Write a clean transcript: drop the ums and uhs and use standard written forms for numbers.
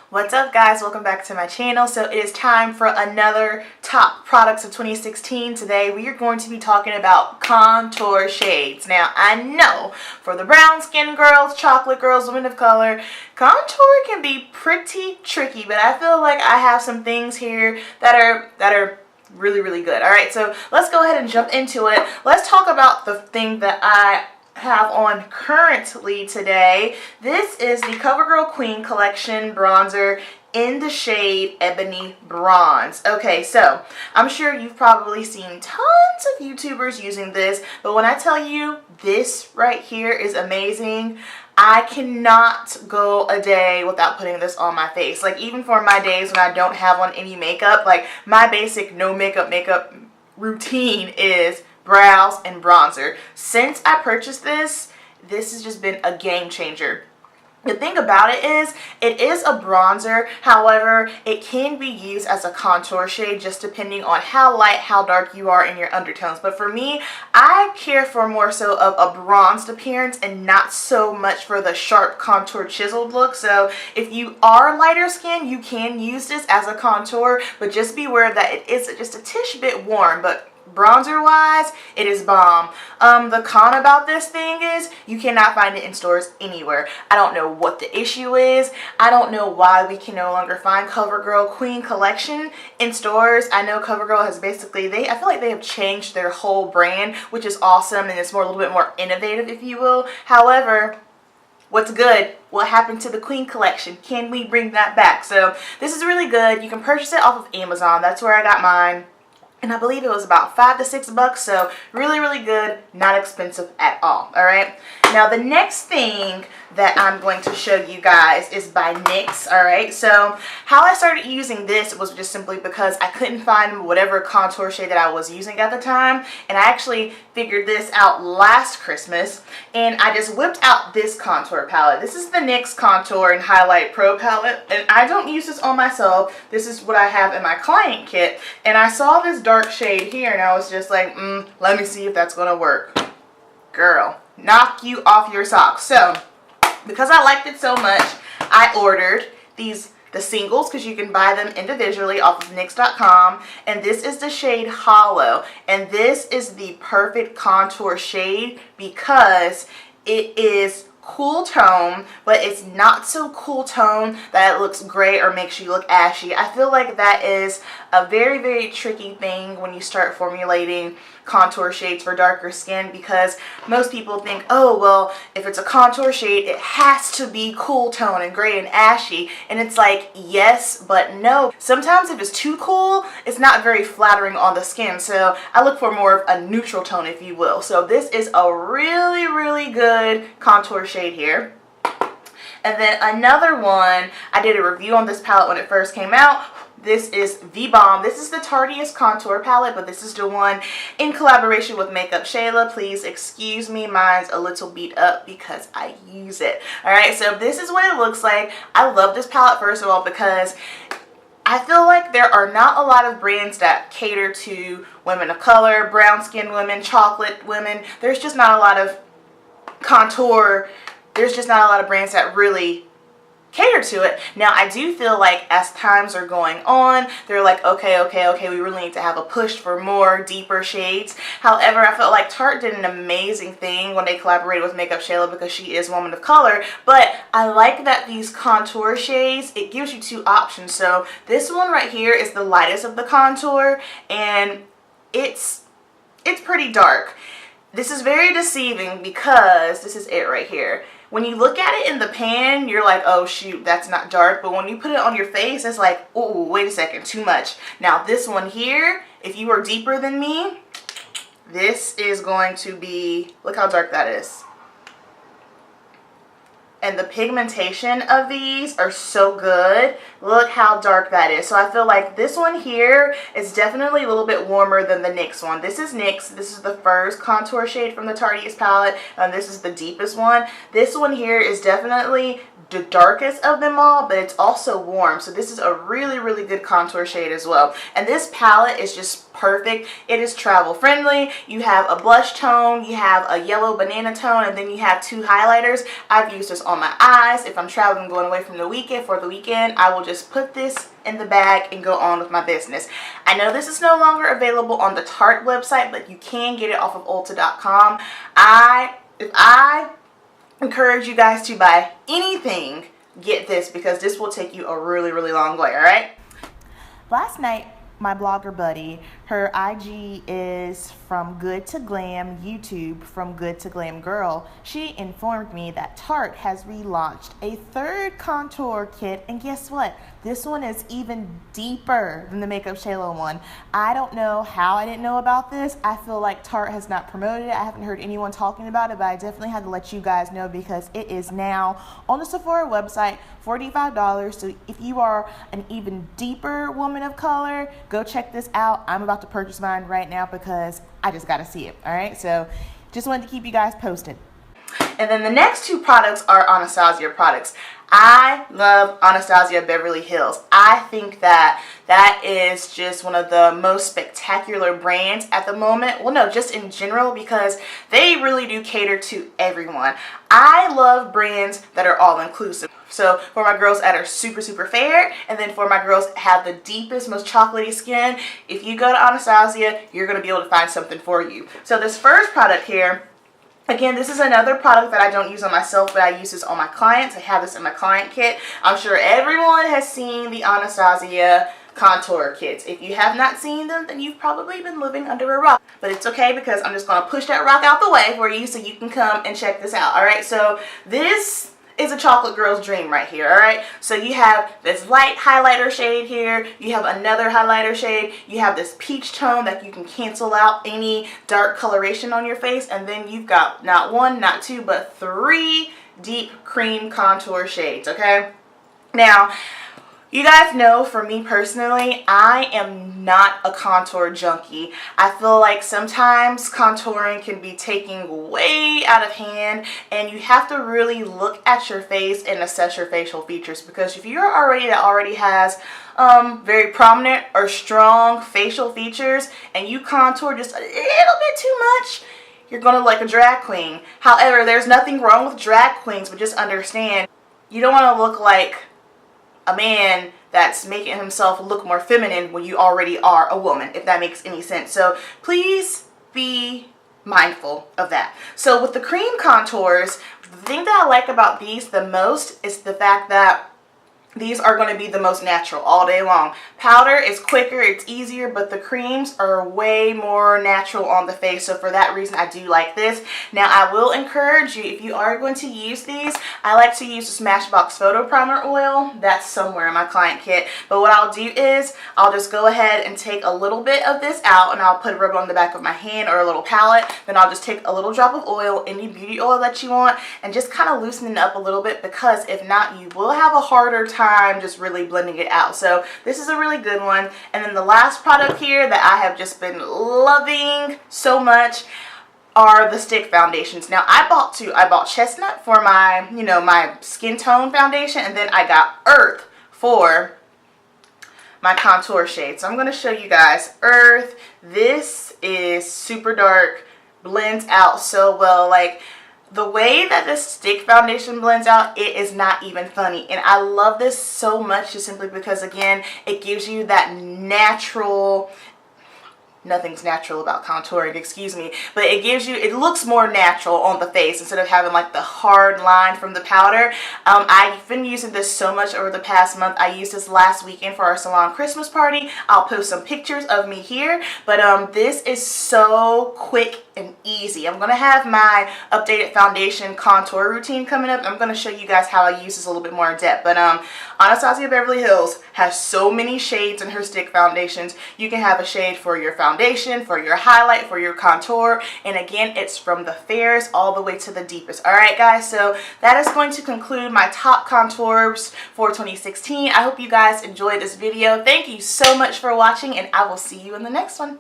What's up guys, welcome back to my channel. So it is time for another top products of 2016. Today we are going to be talking about contour shades. Now I know for the brown skin girls, chocolate girls, women of color, contour can be pretty tricky, but I feel like I have some things here that are really good. Alright, so let's go ahead and jump into it. Let's talk about the thing that I have on currently today. This is the CoverGirl Queen Collection bronzer in the shade Ebony Bronze. Okay, so I'm sure you've probably seen tons of YouTubers using this, but when I tell you this right here is amazing, I cannot go a day without putting this on my face. Like even for my days when I don't have on any makeup, like my basic no makeup routine is brows and bronzer. Since I purchased this has just been a game changer. The thing about it is a bronzer, however, it can be used as a contour shade just depending on how light, how dark you are in your undertones. But for me, I care for more so of a bronzed appearance and not so much for the sharp contour chiseled look. So if you are lighter skin, you can use this as a contour, but just be aware that it is just a tish bit warm. But bronzer wise, it is bomb. The con about this thing is you cannot find it in stores anywhere. I don't know what the issue is. I don't know why we can no longer find CoverGirl Queen Collection in stores. I know CoverGirl has basically, I feel like they have changed their whole brand, which is awesome, and it's a little bit more innovative, if you will. However, what's good? What happened to the Queen Collection? Can we bring that back? So this is really good. You can purchase it off of Amazon. That's where I got mine. And I believe it was about $5 to $6, so really good, not expensive at all. Alright, now the next thing that I'm going to show you guys is by NYX. Alright, so how I started using this was just simply because I couldn't find whatever contour shade that I was using at the time, and I actually figured this out last Christmas, and I just whipped out this contour palette. This is the NYX Contour and Highlight Pro palette, and I don't use this on myself. This is what I have in my client kit, and I saw this dark shade here and I was just like, let me see if that's gonna work. Girl, knock you off your socks. So because I liked it so much, I ordered the singles, because you can buy them individually off of NYX.com, and this is the shade Hollow, and this is the perfect contour shade because it is cool tone, but it's not so cool tone that it looks gray or makes you look ashy. I feel like that is a very tricky thing when you start formulating contour shades for darker skin, because most people think, oh well, if it's a contour shade it has to be cool tone and gray and ashy, and it's like, yes but no. Sometimes if it's too cool, it's not very flattering on the skin, so I look for more of a neutral tone, if you will. So this is a really good contour shade here. And then another one, I did a review on this palette when it first came out. This is the bomb. This is the Tartest contour palette, but this is the one in collaboration with Makeup Shayla. Please excuse me, mine's a little beat up because I use it. Alright, so this is what it looks like. I love this palette, first of all, because I feel like there are not a lot of brands that cater to women of color, brown skinned women, chocolate women. There's just not a lot of contour. There's just not a lot of brands that really cater to it. Now I do feel like as times are going on, they're like, okay, we really need to have a push for more deeper shades. However, I felt like Tarte did an amazing thing when they collaborated with Makeup Shayla because she is a woman of color, but I like that these contour shades, it gives you two options. So this one right here is the lightest of the contour, and it's pretty dark. This is very deceiving because this is it right here. When you look at it in the pan, you're like, oh shoot, that's not dark. But when you put it on your face, it's like, oh, wait a second, too much. Now this one here, if you are deeper than me, this is going to be, look how dark that is. And the pigmentation of these are so good. Look how dark that is. So I feel like this one here is definitely a little bit warmer than the NYX one. This is NYX. This is the first contour shade from the Tartest palette. This is the deepest one. This one here is definitely the darkest of them all, but it's also warm. So this is a really good contour shade as well. And this palette is just perfect. It is travel friendly. You have a blush tone, you have a yellow banana tone, and then you have 2 highlighters. I've used this on my eyes. If I'm traveling, going away from the weekend, for the weekend, I will just put this in the bag and go on with my business. I know this is no longer available on the Tarte website, but you can get it off of Ulta.com. If I encourage you guys to buy anything, get this, because this will take you a really, really long way, all right? Last night, my blogger buddy, her IG is From Good to Glam YouTube, From Good to Glam Girl. She informed me that Tarte has relaunched a 3rd contour kit, and guess what? This one is even deeper than the Makeup Shayla one. I don't know how I didn't know about this. I feel like Tarte has not promoted it. I haven't heard anyone talking about it, but I definitely had to let you guys know because it is now on the Sephora website, $45. So if you are an even deeper woman of color, go check this out. I'm about to purchase mine right now because I just got to see it. All right, so just wanted to keep you guys posted. And then the next 2 products are Anastasia products. I love Anastasia Beverly Hills. I think that that is just one of the most spectacular brands at the moment. Well, no, just in general, because they really do cater to everyone. I love brands that are all-inclusive. So for my girls that are super, super fair, and then for my girls that have the deepest, most chocolatey skin, if you go to Anastasia, you're going to be able to find something for you. So this first product here, again, this is another product that I don't use on myself, but I use this on my clients. I have this in my client kit. I'm sure everyone has seen the Anastasia contour kits. If you have not seen them, then you've probably been living under a rock. But it's okay because I'm just going to push that rock out the way for you so you can come and check this out. Alright, so this is a chocolate girl's dream right here. Alright, so you have this light highlighter shade here, you have another highlighter shade, you have this peach tone that you can cancel out any dark coloration on your face, and then you've got not 1, not 2, but 3 deep cream contour shades. Okay, now you guys know, for me personally, I am not a contour junkie. I feel like sometimes contouring can be taken way out of hand, and you have to really look at your face and assess your facial features, because if you're already has very prominent or strong facial features and you contour just a little bit too much, you're gonna look like a drag queen. However, there's nothing wrong with drag queens, but just understand, you don't want to look like a man that's making himself look more feminine when you already are a woman, if that makes any sense. So please be mindful of that. So with the cream contours, the thing that I like about these the most is the fact that these are going to be the most natural all day long. Powder is quicker, it's easier, but the creams are way more natural on the face. So for that reason, I do like this. Now, I will encourage you, if you are going to use these, I like to use the Smashbox Photo Primer Oil. That's somewhere in my client kit. But what I'll do is, I'll just go ahead and take a little bit of this out, and I'll put a rub on the back of my hand or a little palette. Then I'll just take a little drop of oil, any beauty oil that you want, and just kind of loosen it up a little bit, because if not, you will have a harder time just really blending it out. So this is a really good one. And then the last product here that I have just been loving so much are the stick foundations. Now I bought 2. I bought Chestnut for my, my skin tone foundation, and then I got Earth for my contour shade. So I'm going to show you guys Earth. This is super dark, blends out so well. Like, the way that this stick foundation blends out, it is not even funny. And I love this so much just simply because, again, it gives you that natural, nothing's natural about contouring, excuse me, but it gives you, it looks more natural on the face instead of having like the hard line from the powder. I've been using this so much over the past month. I used this last weekend for our salon Christmas party. I'll post some pictures of me here, but this is so quick and easy. I'm going to have my updated foundation contour routine coming up. I'm going to show you guys how I use this a little bit more in depth, but Anastasia Beverly Hills has so many shades in her stick foundations. You can have a shade for your foundation, for your highlight, for your contour, and again, it's from the fairest all the way to the deepest. Alright guys, so that is going to conclude my top contours for 2016. I hope you guys enjoyed this video. Thank you so much for watching, and I will see you in the next one.